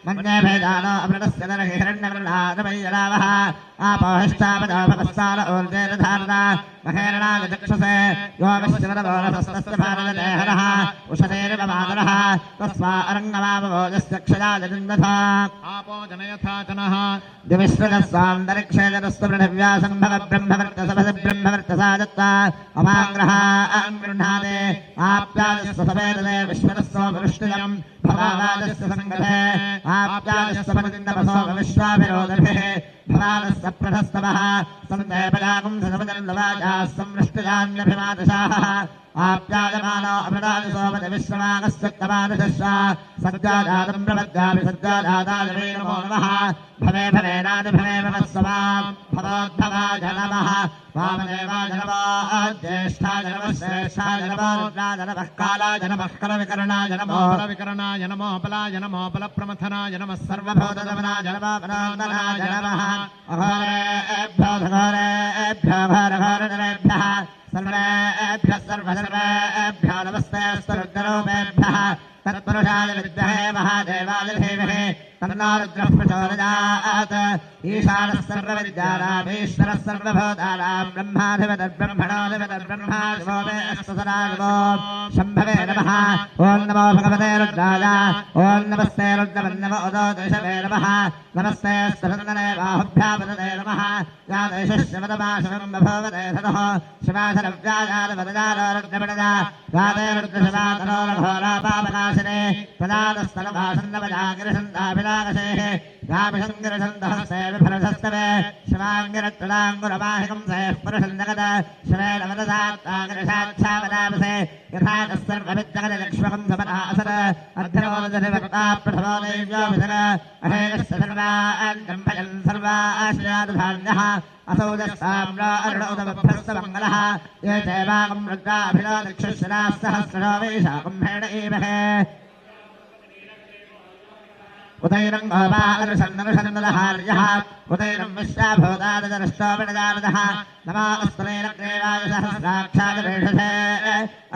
मन्ये भेदानो अमृतस्य हिरण्यवृणादमय्यलावः आपोहिष्टापदाभवस्ताल ऊर्जेरधारणा महेरणागचक्षसे यो विश्वरवोरसस्तस्य भारतदेहरः उषतेरिवमादरः तस्मा अरङ्गमावोजस्य क्षयाजनिन्दथा आपो जनयथा जनः दिविश्वजस्वान्तरिक्षेजरस्तु पृथिव्यासम्भव ब्रह्मवर्तसपसि ब्रह्मवर्तसा दत्ता अमाङ्ग्रहा गृह्णाते आप्याजस्य सवेदने विश्वरस्सो वृष्टियम् भवावाजस्य सङ्गते आप्याजस्य परिन्दपसो विश्वाभिरोदभिः भवानस्य प्रथस्तवः सन्देवयागुं ससपजन्दवाजाः संवृष्टियान्यभिमादशाः आप्यायमानो अमृतादिसोपति विश्वमागस्यक्तमादशश्च सज्जादातं प्रपद्यापि सज्जादाताय वै नमो नमः भवे भवेनादि भवे भवत्सवाम् भवोद्भवाय नमः वामदेवाय नमः ज्येष्ठाय नमः श्रेष्ठाय नमः रुद्राय नमः कालाय नमः कलविकरणाय नमः बलविकरणाय नमः बलाय नमः बलप्रमथनाय नमः सर्वभूतदमनाय नमः परान्तनाय नमः अघोरेभ्यो घोरेभ्यो घोरघोरधरेभ्यः सर्वेभ्यः सर्वसर्वेभ्यो नमस्तेऽस्तु रुद्ररूपेभ्यः तत्पुरुषाय विद्महे महादेवाय धीमहि तन्नो रुद्रः प्रचोदयात् ईशानः सर्वविद्यानामीश्वरः सर्वभूतानां ब्रह्माधिपतिर्ब्रह्मणोऽधिपतिर्ब्रह्मा शिवो मे अस्तु सदा नमो शम्भवे नमः ॐ नमो भगवते रुद्राय ॐ नमस्ते रुद्रवन्नम उदो दशवे नमः नमस्ते स्तनन्दने बाहुभ्यावदते नमः या देशश्रवदमाशवं बभूवते धनुः शिवाशरव्याजालवदजालो रुद्रपणजा याते रुद्रशिवातनोरघोरापापनाशिने प्रदानस्तनभासन्नवजागिरिशन्दाभिलाकशेः गाभिशङ्गिरशन्दहस्ते विफलशस्तवे शिवाङ्गिरत्तदाङ्गुरमाहिकंसेः पुरुषन्दगत शिवेन वदसात्तागिरिशाच्छावदामसे यथा तस्सर्वविद्यगतलक्ष्मकं समनासर अर्धनोदधिवक्ता प्रथमो दैव्योऽभिधर अहेयश्च सर्वान् ब्रह्मजन् सर्वाश्रयादुधान्यः असौ दस्ताम्रा अरुणोदमभ्रस्तमङ्गलः ये चैवाकं रुद्राभिलादक्षुश्राः सहस्रशो वैशाकं एवहे उदैरं गोपादर्शन्दर्शन्दलहार्यः उदैरं विश्वाभूतादरष्टोपणजालदः नमोऽस्तुलेनग्रेवाय सहस्राक्षादवेषसे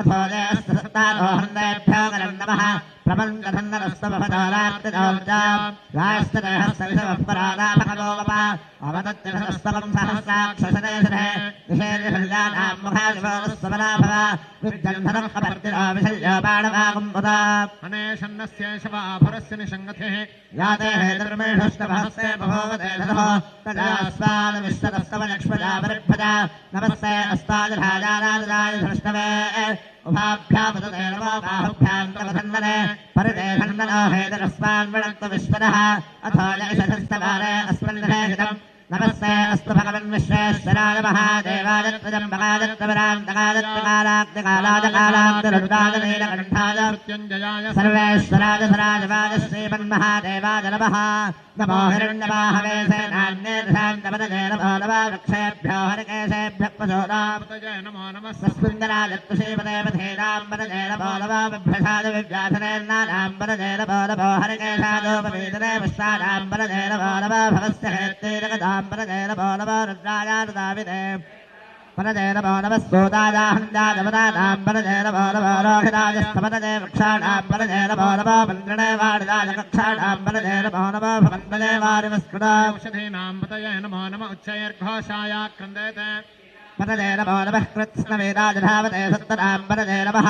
अथो जयस्तसत्तादोहन्देभ्यो गलं नमः प्रपञ्चधन्दरस्तमभदारात्रिदौर्जाम् रायस्तदेहस्तविषवः परादाभगवोपा अवदत्यस्तवं सहस्राक्षसनेशने निषेधशल्यानां मुखादिवोस्तमनाभव विद्यन्धनं कपर्तिराविशल्योपाणवागं पुदा अनेशन्नस्येषवाभरस्य निषङ्गतिः याते हेतुर्मेषुष्टभहस्ते बभूवते धनुः तदास्वादविश्वतस्तवलक्ष्मजा परिभजा नमस्ते अस्ताजराजाराजराय धृष्टवे उभाभ्यामुदते नमो बाहुभ्यां प्रवधन्वने परिते धन्वनो हेतुरस्मान् वृणक्तु विश्वतः अथो जयशस्तकारे अस्मन्नहे हितम् नमस्ते अस्तु भगवन् विश्वेश्वराय महादेवाय त्र्यम्बकाय सर्वेश्वराय धराजवाय श्रीमन्महादेवाय नमः नमो हिरण्यवाहवे सेनान्येर्षान्तपदये नमो नमः वृक्षेभ्यो हरिकेशेभ्यः प्रचोदापतये नमो नमः सस्मिन्दराय तुषीपदेवधेनाम्बरये नमो नमः बिभ्रषाय विव्याधनेर्नानाम्बरये नमो नमो हरिकेशादोपवेदने विश्वानाम्बरये नमो नमः भवस्य हेत्तेरगदाम्बरये नमो नमः रुद्रायानुदाविने परदे नमो नमः सोदायाहन्दाजवदानां परदे नमो नमः रोहिराजस्तपदये वृक्षाणां परदे नमो नमः मन्द्रणे वाणिराजकक्षाणां परदे नमो नमः भवन्दने वारिवस्कृताौषधीनां पतये नमो नमः उच्चैर्घोषायाक्रन्देते परदे नमो नमः कृत्स्नवेदाजधावते सत्तरां परदे नमः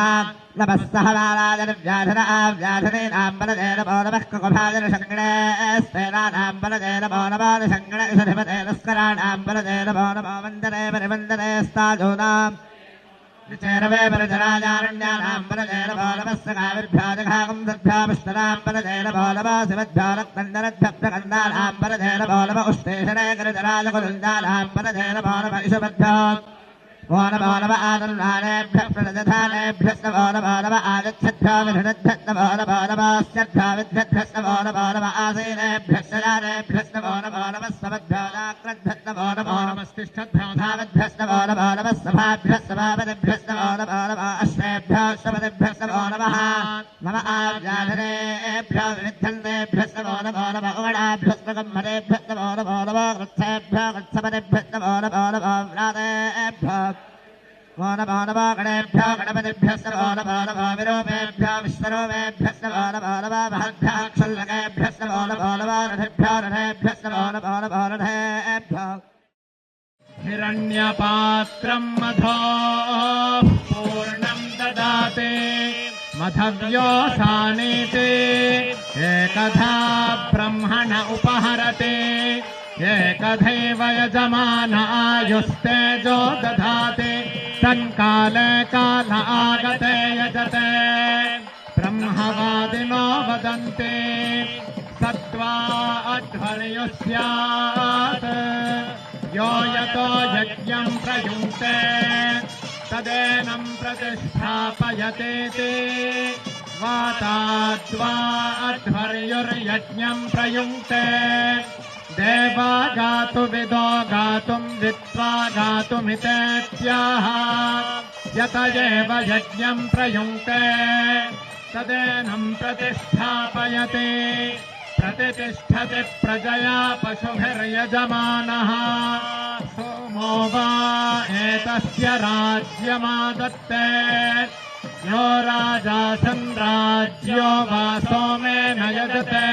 नमः सहवाराजनव्याधनाव्याधनीनां परदे नमो नमः कुकुभाजनशङ्गणे स्तेनानां परदे नमो नमः निषङ्गणे सुधिपते नस्कराणां परदे नमो नमो वन्दने परिवन्दने स्ताजूनाम् चैरवे परजराजारण्यानां परदे नमो नमः सखाविभ्यो जघागं सद्भ्यो विष्णुनां परदे नमो नमः शिवद्भ्यो रक्तन्दरद्भ्यः प्रकन्दानां परदे नमो नमः उष्णेशने गिरिजराजकुलुञ्जानां परदे नमो नमः ईशवद्भ्यो वो नमो नमः आदरुणानेभ्यः प्रणजधानेभ्यः नमो नमो नमः आगच्छद्भ्यो विहृणद्भ्यः नमो नमो नमः स्यद्भ्यो विद्भ्यः नमो नमो नमः आसीनेभ्यः शयानेभ्यः नमो नमो नमः समद्भ्यो नाक्रद्भ्यः नमो नमो नमः तिष्ठद्भ्यो धावद्भ्यः नमो नमो नमः सभाभ्यः सभापतिभ्यः नमो नमो नमः अश्वेभ्यः श्रवतिभ्यः नमो नमः नमः आव्याधनेभ्यो विविद्धन्तेभ्यः नमो नमो नमः उगणाभ्यः स्वगम्भरेभ्यः नमो नमो नमः वृक्षेभ्यः वृक्षपतिभ्यः नमो नमो नमः व्रातेभ्यः वो नमो नमो गणेभ्यो गणपतिभ्यः नमो नमो नमो विरूपेभ्यो विश्वरूपेभ्यो रथेभ्यः नमो नमो नमः महद्भ्यः क्षुल्लकेभ्यः नमो नमो नमः रथेभ्यो रथेभ्यः नमो नमो नमो रथेभ्यो हिरण्यपात्रम् मधो पूर्णम् ददाते मधव्योऽसानीते एकधा ब्रह्मण उपहरते एकधैव यजमान आयुस्तेजो दधाते तन्काले काल आगते यजते ब्रह्मवादिनो वदन्ति सत्त्वा अध्वर्युः स्यात् यो यतो यज्ञम् प्रयुङ्क्ते तदेनम् प्रतिष्ठापयतेति वाताद्वा अध्वर्युर्यज्ञम् प्रयुङ्क्ते देवा गातुविदो गातुम् विद्वा गातुमितेत्याह यत एव यज्ञम् प्रयुङ्क्ते तदेनम् प्रतिष्ठापयते प्रतिष्ठति प्रजया पशुभिर्यजमानः सोमो वा एतस्य राज्यमादत्ते यो राजासन् राज्यो वा सोमेन यजते